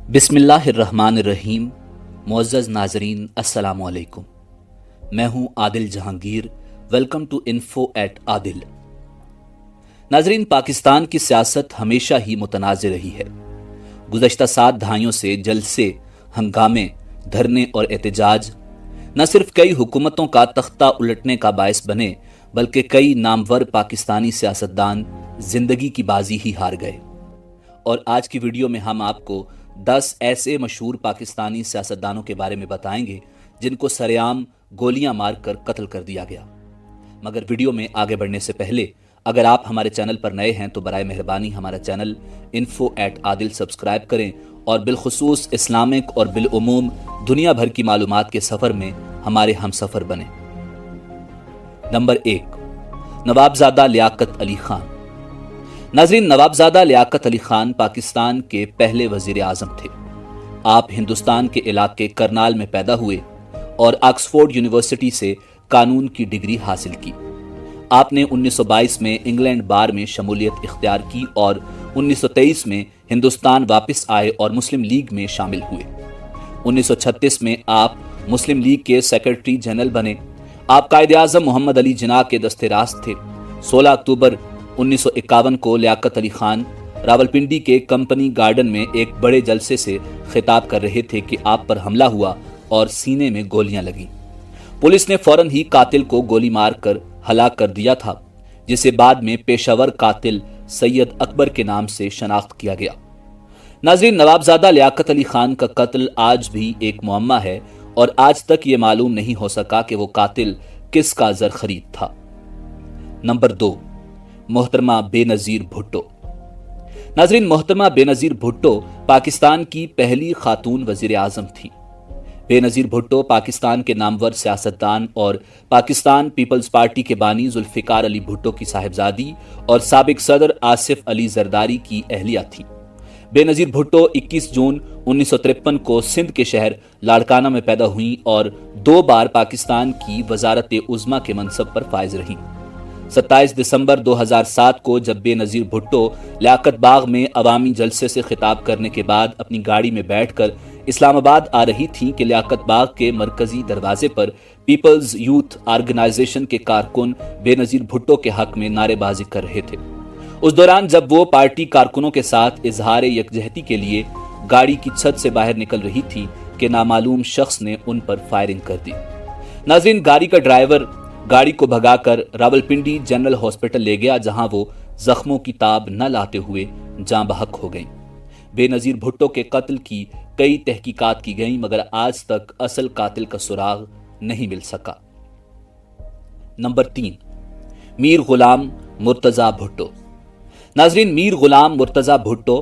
बिस्मिल्लाहिर्रहमानिर्रहीम। मुअज़्ज़ज़ नाज़रीन, अस्सलामु अलैकुम। मैं हूं Adil Jahangir. Welcome to info at Adil. नाज़रीन, पाकिस्तान की सियासत हमेशा ही मुतनाज़िर रही है। गुज़श्ता 7 दहाइयों से जलसे, हंगामे, धरने और एहतजाज न सिर्फ कई हुकूमतों का तख्ता उलटने का बायस बने, बल्कि कई नामवर पाकिस्तानी सियासतदान जिंदगी की बाजी ही हार गए। और आज की वीडियो में हम आपको 10 ऐसे मशहूर पाकिस्तानी सियासतदानों के बारे में बताएंगे जिनको सरेआम गोलियां मारकर कत्ल कर दिया गया। मगर वीडियो में आगे बढ़ने से पहले अगर आप हमारे चैनल पर नए हैं तो बराए मेहरबानी हमारा channel info at Adil subscribe करें और बिलखुसूस इस्लामिक और बिलउमूम दुनिया भर की मालूमात के सफ़र में हमारे हम सफ़र बने। नंबर 1, नवाबजादा लियाकत अली खान। नाज़रीन, नवाबजादा लियाकत अली खान पाकिस्तान के पहले वजीर आज़म थे। आप हिंदुस्तान के इलाके करनाल में पैदा हुए और ऑक्सफोर्ड यूनिवर्सिटी से कानून की डिग्री हासिल की। आपने 1922 में इंग्लैंड बार में शमूलियत इख्तियार की और 1923 में हिंदुस्तान वापस आए और मुस्लिम लीग में शामिल हुए। 1936 में आप मुस्लिम लीग के सेक्रेटरी जनरल बने। आप कायदे आज़म मोहम्मद अली जिन्ना के दस्ते रास्त थे। 16 अक्टूबर 1951 को लियाकत अली खान रावलपिंडी के कंपनी गार्डन में एक बड़े जलसे से खिताब कर रहे थे कि आप पर हमला हुआ और सीने में गोलियां लगीं। पुलिस ने फौरन ही कातिल को गोली मारकर हलाक कर दिया था, जिसे बाद में पेशावर कातिल सैयद अकबर के नाम से शनाख्त किया गया। नाज़रीन, नवाबजादा लियाकत अली खान का कत्ल आज भी एक मुअम्मा है और आज तक ये मालूम नहीं हो सका कि वो कातिल किसका ज़र खरीद था। नंबर 2, मोहतरमा बेनज़ीर भुट्टो। नाज़रीन, मोहतरमा बेनज़ीर भुट्टो पाकिस्तान की पहली खातून वज़ीर आज़म थी। बेनज़ीर भुट्टो पाकिस्तान के नामवर सियासतदान और पाकिस्तान पीपल्स पार्टी के बानी जुल्फ़िकार अली भुट्टो की साहिबजादी और साबिक सदर आसिफ अली जरदारी की अहलिया थी। बेनज़ीर भुट्टो 21 जून 1953 को सिंध के शहर लाड़काना में पैदा हुई और 2 बार पाकिस्तान की वजारत उज़्मा के मनसब पर फायज रहीं। 27 दिसंबर 2007 को जब बेनज़ीर भुट्टो लियाकत बाग में अवामी जलसे से खिताब करने के बाद अपनी गाड़ी में बैठकर इस्लामाबाद आ रही थीं कि लियाकत बाग के मरकजी दरवाजे पर पीपल्स यूथ ऑर्गेनाइजेशन के कारकुन बेनज़ीर भुट्टो के हक में नारेबाजी कर रहे थे। उस दौरान जब वो पार्टी कारकुनों के साथ इजहार यकजहती के लिए गाड़ी की छत से बाहर निकल रही थी कि नामालूम शख्स ने उन पर फायरिंग कर दी। नाज़रीन, गाड़ी का ड्राइवर गाड़ी को भगाकर रावलपिंडी जनरल हॉस्पिटल ले गया, जहां वो जख्मों की ताब न लाते हुए जाँ बहक हो गई। बेनज़ीर भुट्टो के कत्ल की कई तहकीकात की गई, मगर आज तक असल कातिल का सुराग नहीं मिल सका। नंबर 3, मीर गुलाम मुर्तज़ा भुट्टो। नाज़रीन, मीर गुलाम मुर्तज़ा भुट्टो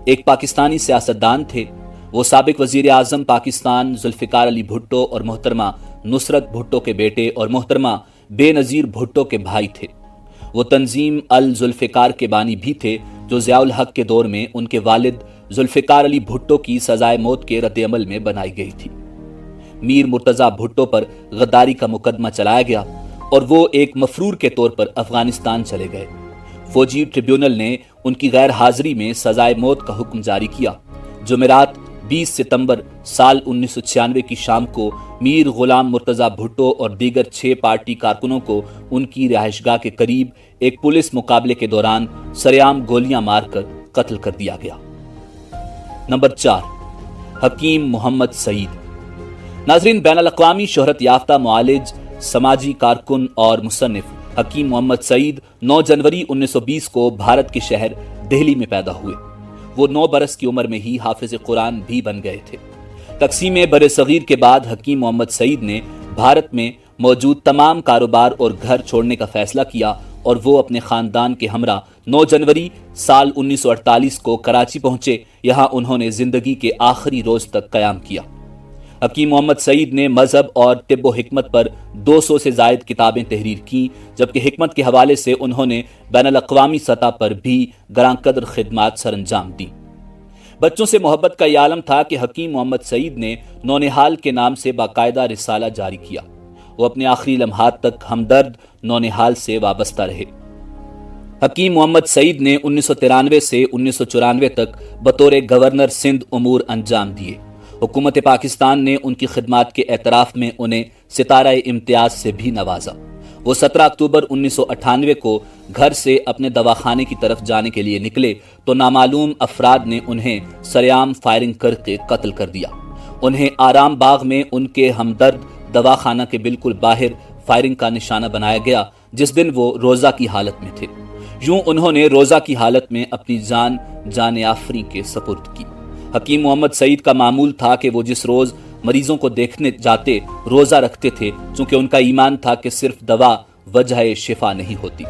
एक पाकिस्तानी सियासतदान थे। वो साबिक वजीर आज़म पाकिस्तान जुल्फ़िकार अली भुट्टो और मोहतरमा नुसरत भुट्टो के बेटे और मोहतरमा बेनज़ीर भुट्टो के भाई थे। वो तंजीम अल जुल्फ़िकार के बानी भी थे, जो ज़ियाउल हक के दौर में उनके वालिद जुल्फ़िकार अली भुट्टो की सजाए मौत के रद्द-ए-अमल में बनाई गई थी। मीर मुर्तज़ा भुट्टो पर गद्दारी का मुकदमा चलाया गया और वो एक मफरूर के तौर पर अफगानिस्तान चले गए। फौजी ट्रिब्यूनल ने उनकी गैर हाजिरी में सजाए मौत का हुक्म जारी किया। जुमेरात 20 सितंबर साल 1996 की शाम को मीर गुलाम मुर्तज़ा भुट्टो और दीगर 6 पार्टी कारकुनों को उनकी रिहाइशगाह के करीब एक पुलिस मुकाबले के दौरान सरेआम गोलियां मारकर कत्ल कर दिया गया। नंबर 4, हकीम मोहम्मद सईद। नाज़रीन, बैनुल-अक़वामी शोहरत याफ्ता मुआलिज, समाजी कारकुन और मुसन्निफ हकीम मोहम्मद सईद 9 जनवरी 1920 को भारत के शहर दिल्ली में पैदा हुए। वो 9 बरस की उम्र में ही हाफिज कुरान भी बन गए थे। तक़सीम बरे-सग़ीर के बाद हकीम मोहम्मद सईद ने भारत में मौजूद तमाम कारोबार और घर छोड़ने का फैसला किया और वो अपने ख़ानदान के हमरा 9 जनवरी साल 1948 को कराची पहुंचे। यहाँ उन्होंने ज़िंदगी के आखिरी रोज़ तक क़याम किया। हकीम मोहम्मद सईद ने मजहब और तिब्ब व हिकमत पर 200 से ज़ायद किताबें तहरीर की, जबकि हिकमत के हवाले से उन्होंने बैनुल-अक़वामी सतह पर भी ग्रांकद्र खिदमात सरअंजाम दी। बच्चों से मोहब्बत का यह आलम था कि हकीम मोहम्मद सईद ने नौनिहाल के नाम से बाकायदा रिसाला जारी किया। वो अपने आखिरी लम्हात तक हमदर्द नौनिहाल से वाबस्ता रहे। حکیم محمد سعید نے 1993 سے 1994 تک بطور گورنر سندھ امور انجام دیے۔ حکومت پاکستان نے ان کی خدمات کے اعتراف میں انہیں ستارہ امتیاز سے بھی نوازا۔ وہ 17 اکتوبر 1998 کو گھر سے اپنے دواخانے کی طرف جانے کے لیے نکلے تو نامعلوم افراد نے انہیں سرعام فائرنگ کر کے قتل کر دیا۔ انہیں آرام باغ میں ان کے ہمدرد دواخانہ کے بالکل باہر فائرنگ کا نشانہ بنایا گیا، جس دن وہ روزہ کی حالت میں تھے۔ یوں انہوں نے روزہ کی حالت میں اپنی جان آفریں کے سپرد کی۔ حکیم محمد سعید کا معمول تھا کہ وہ جس روز مریضوں کو دیکھنے جاتے روزہ رکھتے تھے، چونکہ ان کا ایمان تھا کہ صرف دوا وجہ شفا نہیں ہوتی۔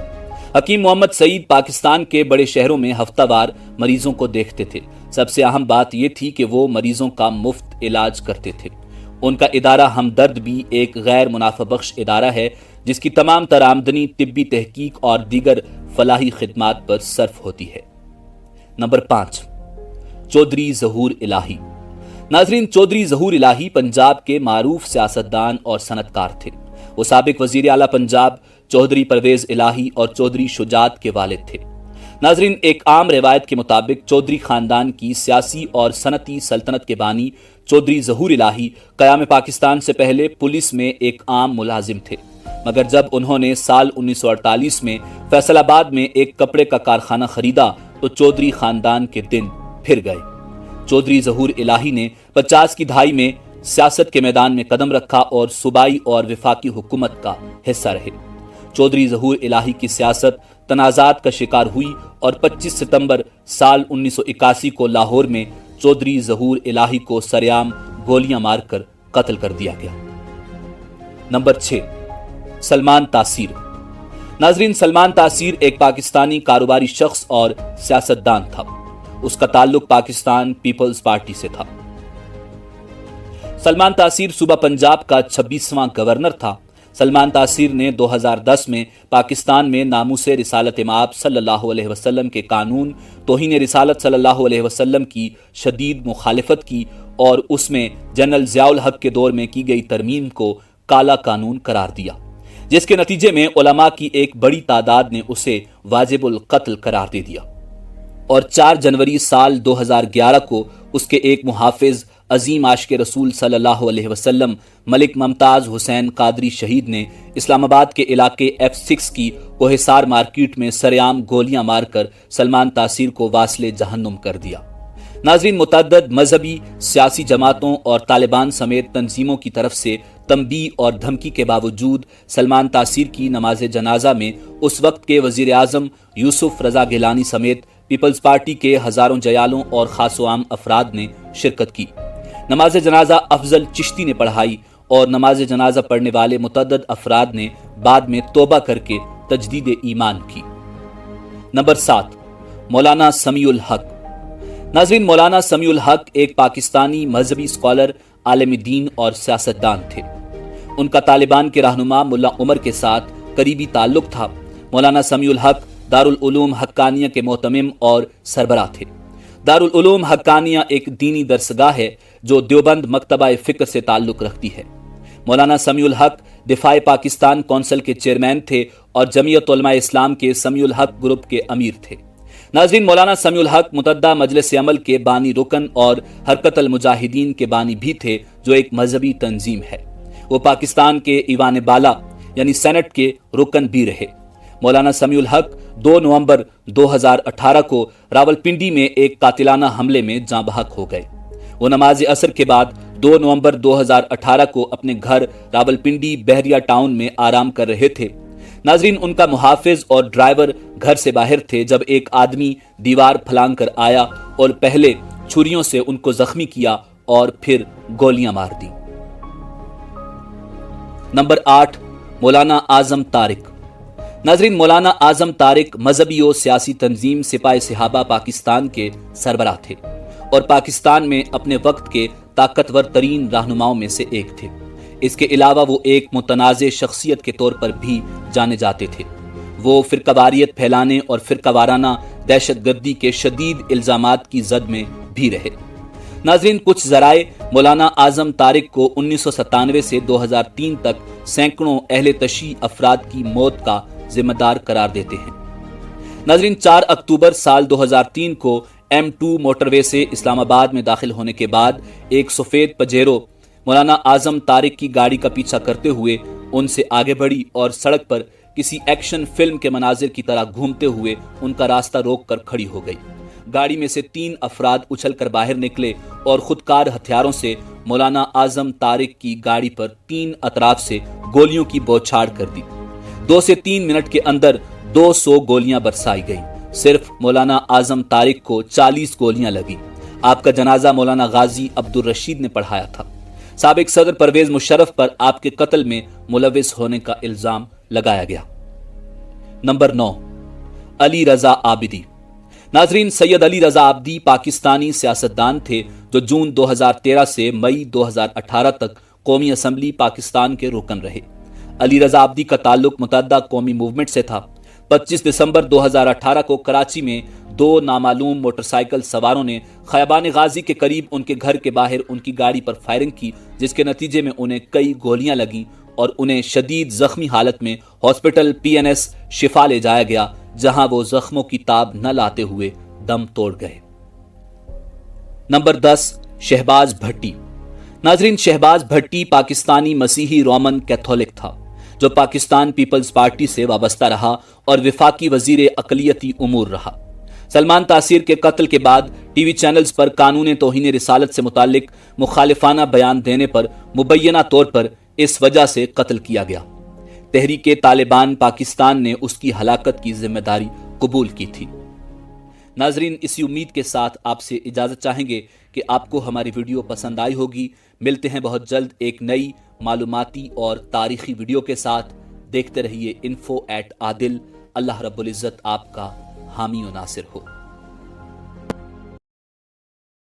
حکیم محمد سعید پاکستان کے بڑے شہروں میں ہفتہ وار مریضوں کو دیکھتے تھے۔ سب سے اہم بات یہ تھی کہ وہ مریضوں کا مفت علاج کرتے تھے۔ ان کا ادارہ ہمدرد بھی ایک غیر منافع بخش ادارہ ہے جس کی تمام تر آمدنی طبی تحقیق اور دیگر فلاحی خدمات پر صرف ہوتی ہے۔ نمبر 5، چودھری ظہور الہی۔ ناظرین، چودھری ظہور الہی پنجاب کے معروف سیاستدان اور صنعت کار تھے۔ وہ سابق وزیر اعلیٰ پنجاب چودھری پرویز الہی اور چودھری شجاعت کے والد تھے۔ ناظرین، ایک عام روایت کے مطابق چودھری خاندان کی سیاسی اور صنعتی سلطنت کے بانی چودھری ظہور الہی قیام پاکستان سے پہلے پولیس میں ایک عام ملازم تھے، مگر جب انہوں نے سال 1948 میں فیصل آباد میں ایک کپڑے کا کارخانہ خریدا تو چودھری خاندان کے دن پھر گئے۔ چودھری ظہور الہی نے 50 کی دہائی میں سیاست کے میدان میں قدم رکھا اور صوبائی اور وفاقی حکومت کا حصہ رہے۔ چودھری ظہور الہی کی سیاست تنازعات کا شکار ہوئی اور 25 ستمبر سال 1981 کو لاہور میں چودھری ظہور الہی کو سرعام گولیاں مار کر قتل کر دیا گیا۔ نمبر 6، سلمان تاثیر۔ ناظرین، سلمان تاثیر ایک پاکستانی کاروباری شخص اور سیاستدان تھا۔ اس کا تعلق پاکستان پیپلز پارٹی سے تھا۔ سلمان تاثیر صوبہ پنجاب کا 26واں گورنر تھا۔ سلمان تاثیر نے 2010 میں پاکستان میں ناموس رسالت مآب صلی اللہ علیہ وسلم کے قانون توہین رسالت صلی اللہ علیہ وسلم کی شدید مخالفت کی اور اس میں جنرل ضیاء الحق کے دور میں کی گئی ترمیم کو کالا قانون قرار دیا، جس کے نتیجے میں علماء کی ایک بڑی تعداد نے اسے واجب القتل قرار دے دیا، اور 4 جنوری سال 2011 کو اس کے ایک محافظ عظیم عاشق رسول صلی اللہ علیہ وسلم ملک ممتاز حسین قادری شہید نے اسلام آباد کے علاقے F6 کی کوہسار مارکیٹ میں سرعام گولیاں مار کر سلمان تاثیر کو واصل جہنم کر دیا۔ ناظرین، متعدد مذہبی سیاسی جماعتوں اور طالبان سمیت تنظیموں کی طرف سے تنبیہ اور دھمکی کے باوجود سلمان تاثیر کی نماز جنازہ میں اس وقت کے وزیر اعظم یوسف رضا گیلانی سمیت پیپلز پارٹی کے ہزاروں جیالوں اور خاص و عام افراد نے شرکت کی۔ نماز جنازہ افضل چشتی نے پڑھائی اور نماز جنازہ پڑھنے والے متعدد افراد نے بعد میں توبہ کر کے تجدید ایمان کی۔ نمبر 7، مولانا سمیع الحق۔ ناظرین، مولانا سمیع الحق ایک پاکستانی مذہبی اسکالر، عالم دین اور سیاستدان تھے۔ ان کا طالبان کے رہنما ملا عمر کے ساتھ قریبی تعلق تھا۔ مولانا سمیع الحق دارالعلوم حقانیہ کے محتمم اور سربراہ تھے۔ دارالعلوم حقانیہ ایک دینی درسگاہ ہے جو دیوبند مکتبہ فکر سے تعلق رکھتی ہے۔ مولانا سمیع الحق دفاع پاکستان کونسل کے چیئرمین تھے اور جمعیت علماء اسلام کے سمیع الحق گروپ کے امیر تھے۔ ناظرین، مولانا سمیع الحق متعددہ مجلس عمل کے بانی رکن اور حرکت المجاہدین کے بانی بھی تھے، جو ایک مذہبی تنظیم ہے۔ وہ پاکستان کے ایوان بالا یعنی سینٹ کے رکن بھی رہے۔ مولانا سمیع الحق 2 نومبر 2018 کو راولپنڈی میں ایک قاتلانہ حملے میں جاں بحق ہو گئے۔ وہ نماز عصر کے بعد 2 نومبر 2018 کو اپنے گھر راولپنڈی بحریہ ٹاؤن میں آرام کر رہے تھے۔ ناظرین، ان کا محافظ اور ڈرائیور گھر سے باہر تھے جب ایک آدمی دیوار پھلانگ کر آیا اور پہلے چھریوں سے ان کو زخمی کیا اور پھر گولیاں مار دی۔ نمبر 8، مولانا اعظم طارق۔ ناظرین، مولانا اعظم طارق مذہبی و سیاسی تنظیم سپاہ صحابہ پاکستان کے سربراہ تھے اور پاکستان میں اپنے وقت کے طاقتور ترین رہنماؤں میں سے ایک تھے۔ اس کے علاوہ وہ ایک متنازع شخصیت کے طور پر بھی جانے جاتے تھے۔ وہ فرقہ واریت پھیلانے اور فرقہ وارانہ دہشت گردی کے شدید الزامات کی زد میں بھی رہے۔ ناظرین، کچھ ذرائع مولانا اعظم طارق کو 1997 سے 2003 تک سینکڑوں اہل تشیع افراد کی موت کا ذمہ دار قرار دیتے ہیں۔ नाजरीन, 4 अक्टूबर साल 2003 को M2 मोटरवे से इस्लामाबाद में दाखिल होने के बाद एक सफेद पजेरो मौलाना आजम तारिक की गाड़ी का पीछा करते हुए उनसे आगे बढ़ी और सड़क पर किसी एक्शन फिल्म के मनाजिर की तरह घूमते हुए उनका रास्ता रोक कर खड़ी हो गई। गाड़ी में से 3 अफराद उछलकर बाहर निकले और खुदकार हथियारों से मौलाना आजम तारिक की गाड़ी पर 3 अतराफ से गोलियों की बौछार कर दी। 2 से 3 मिनट के अंदर 200 गोलियां बरसाई गईं। सिर्फ मौलाना आजम तारिक को 40 गोलियां लगी। आपका जनाजा मौलाना गाजी अब्दुल रशीद ने पढ़ाया था। साबिक सदर परवेज मुशर्रफ पर आपके कत्ल में मुलविस होने का इल्जाम लगाया गया। नंबर 9, अली रजा आबिदी। नाजरीन, सैयद अली रजा आबिदी पाकिस्तानी सियासतदान थे जो जून 2013 से मई 2018 तक कौमी असम्बली पाकिस्तान के रुकन रहे। अली रजा आबिदी का ताल्लुक मुतअद्दा कौमी मूवमेंट से था। 25 दिसंबर 2018 को कराची में 2 नामालूम मोटरसाइकिल सवारों ने खैबान गाजी के करीब उनके घर के बाहर उनकी गाड़ी पर फायरिंग की, जिसके नतीजे में उन्हें कई गोलियां लगीं और उन्हें शदीद जख्मी हालत में हॉस्पिटल PNS शिफा ले जाया गया, जहां वो जख्मों की ताब न लाते हुए दम तोड़ गए। नंबर 10, शहबाज भट्टी। नाजरीन, शहबाज भट्टी पाकिस्तानी मसीही रोमन कैथोलिक था जो पाकिस्तान पीपल्स पार्टी से वाबस्ता रहा और विफाकी वजीर अकलियती उमूर रहा। सलमान तासीर के कत्ल के बाद टीवी चैनल्स पर कानून तौहीन रिसालत से मुतालिक मुखालिफाना बयान देने पर मुबैना तौर पर इस वजह से कत्ल किया गया। तहरीके तालिबान पाकिस्तान ने उसकी हलाकत की जिम्मेदारी कबूल की थी। नाजरीन, इसी उम्मीद के साथ आपसे इजाजत चाहेंगे कि आपको हमारी वीडियो पसंद आई होगी। मिलते हैं बहुत जल्द एक नई मालूमाती और तारीखी वीडियो के साथ। देखते रहिए info@adil। अल्लाह रब्बुल इज़्ज़त आपका हामी व नासिर हो।